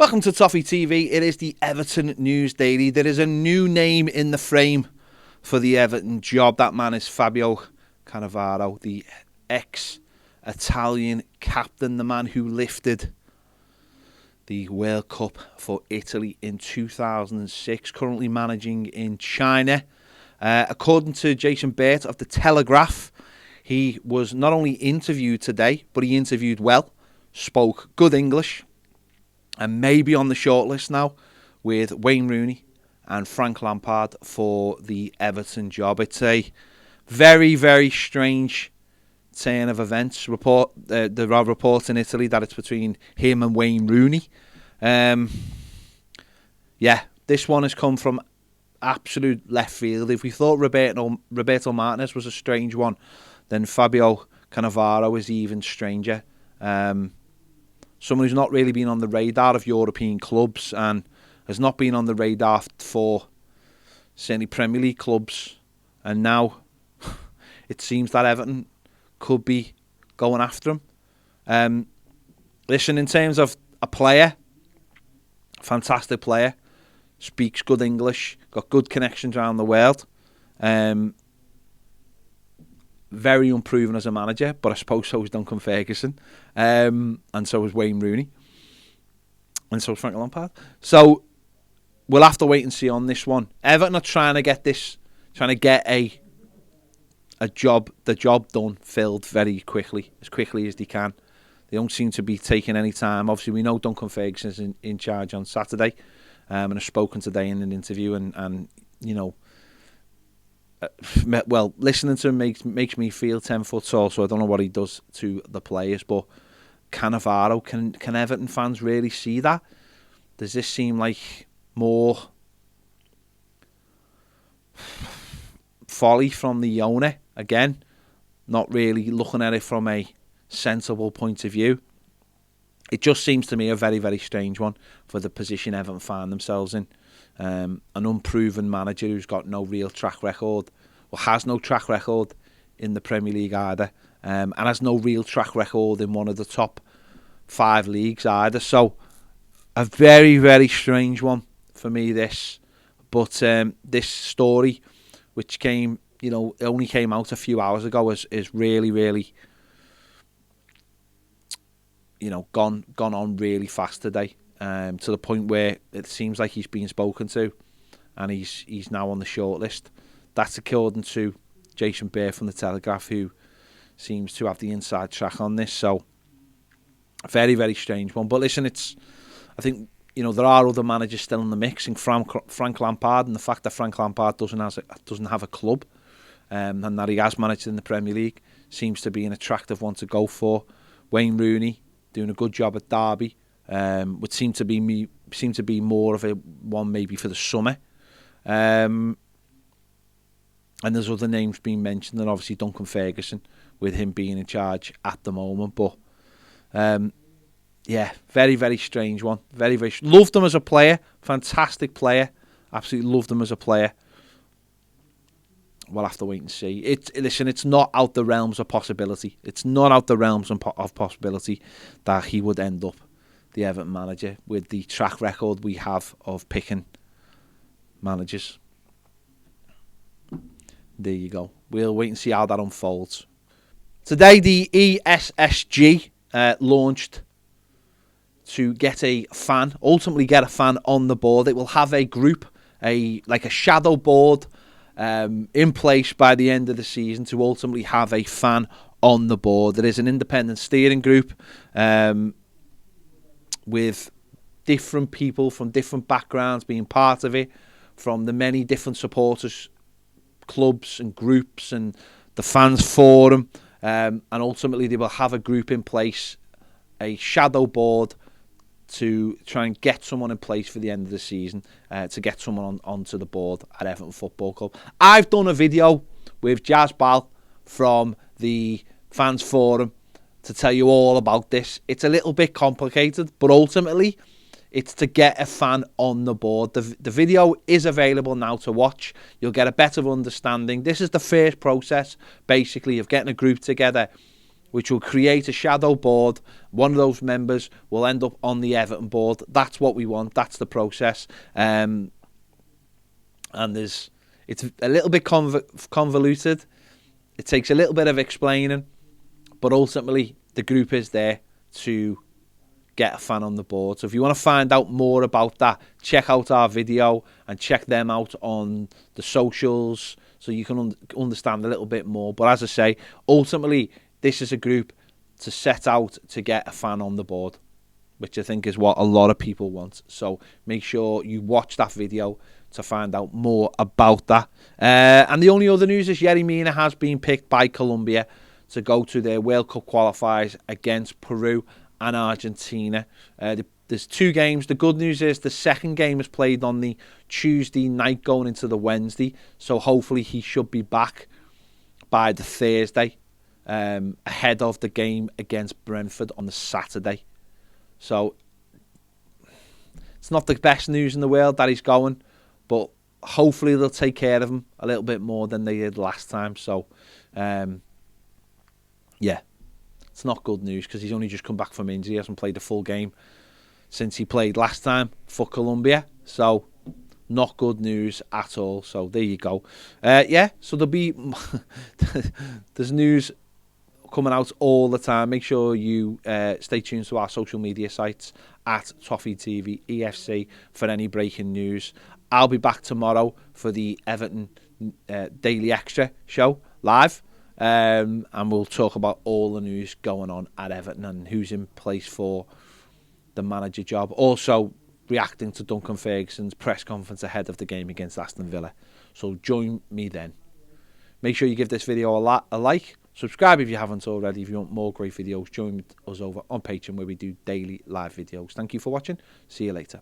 Welcome to Toffee TV. It is the Everton News Daily. There is a new name in the frame for the Everton job. That man is Fabio Cannavaro, the ex-Italian captain, the man who lifted the World Cup for Italy in 2006, currently managing in China. According to Jason Burt of The Telegraph, he was not only interviewed today, but he interviewed well, spoke good English, and maybe on the shortlist now with Wayne Rooney and Frank Lampard for the Everton job. It's a very, very strange turn of events. There are reports in Italy that it's between him and Wayne Rooney. This one has come from absolute left field. If we thought Roberto Martinez was a strange one, then Fabio Cannavaro is even stranger. Someone who's not really been on the radar of European clubs and has not been on the radar for certainly Premier League clubs. And now it seems that Everton could be going after him. Listen, in terms of a player, fantastic player, speaks good English, got good connections around the world. Very unproven as a manager, but I suppose so is Duncan Ferguson, and so is Wayne Rooney, and so is Frank Lampard. So we'll have to wait and see on this one. Everton are trying to get the job done, filled very quickly, as quickly as they can. They don't seem to be taking any time. Obviously, we know Duncan Ferguson is in charge on Saturday, and I've spoken today in an interview, and you know. Well, listening to him makes me feel 10 foot tall, so I don't know what he does to the players, but Cannavaro, can Everton fans really see that? Does this seem like more folly from the owner? Again, not really looking at it from a sensible point of view. It just seems to me a very, very strange one for the position Everton find themselves in. An unproven manager who's got no real track record, or has no track record in the Premier League either, and has no real track record in one of the top 5 leagues either. So a very, very strange one for me, this. But this story, which came, it only came out a few hours ago, is really, really, gone on really fast today. To the point where it seems like he's been spoken to and he's now on the shortlist. That's according to Jason Burt from The Telegraph, who seems to have the inside track on this. So, very, very strange one. But listen, I think, there are other managers still in the mix, in Frank Lampard, and the fact that Frank Lampard doesn't have a club, and that he has managed in the Premier League seems to be an attractive one to go for. Wayne Rooney doing a good job at Derby. Would seem to be more of a one maybe for the summer, and there's other names being mentioned, and obviously Duncan Ferguson, with him being in charge at the moment. But very, very strange one. Very, very loved him as a player, fantastic player, absolutely loved him as a player. We'll have to wait and see. It's not out the realms of possibility. It's not out the realms of possibility that he would end up the Everton manager with the track record we have of picking managers. There you go. We'll wait and see how that unfolds. Today, the ESSG launched to ultimately get a fan on the board. It will have a group, like a shadow board, in place by the end of the season to ultimately have a fan on the board. There is an independent steering group, with different people from different backgrounds being part of it, from the many different supporters, clubs and groups, and the fans forum, and ultimately they will have a group in place, a shadow board, to try and get someone in place for the end of the season, to get someone onto the board at Everton Football Club. I've done a video with Jazz Bal from the fans forum to tell you all about this. It's a little bit complicated, but ultimately it's to get a fan on the board. The video is available now to watch. You'll get a better understanding. This is the first process, basically, of getting a group together which will create a shadow board. One of those members will end up on the Everton board. That's what we want. That's the process. And it's a little bit convoluted. It takes a little bit of explaining, but ultimately the group is there to get a fan on the board. So if you want to find out more about that, check out our video and check them out on the socials so you can understand a little bit more. But as I say, ultimately, this is a group to set out to get a fan on the board, which I think is what a lot of people want. So make sure you watch that video to find out more about that. And the only other news is Yerry Mina has been picked by Colombia to go to their World Cup qualifiers against Peru and Argentina. There's 2 games. The good news is the second game is played on the Tuesday night going into the Wednesday. So hopefully he should be back by the Thursday, ahead of the game against Brentford on the Saturday. So it's not the best news in the world that he's going, but hopefully they'll take care of him a little bit more than they did last time. So, yeah, it's not good news because he's only just come back from injury. He hasn't played a full game since he played last time for Colombia. So, not good news at all. So, there you go. So there'll be... there's news coming out all the time. Make sure you stay tuned to our social media sites at Toffee TV EFC for any breaking news. I'll be back tomorrow for the Everton Daily Extra show live, and we'll talk about all the news going on at Everton and who's in place for the manager job. Also reacting to Duncan Ferguson's press conference ahead of the game against Aston Villa. So join me then. Make sure you give this video a like. Subscribe if you haven't already. If you want more great videos, join us over on Patreon where we do daily live videos. Thank you for watching. See you later.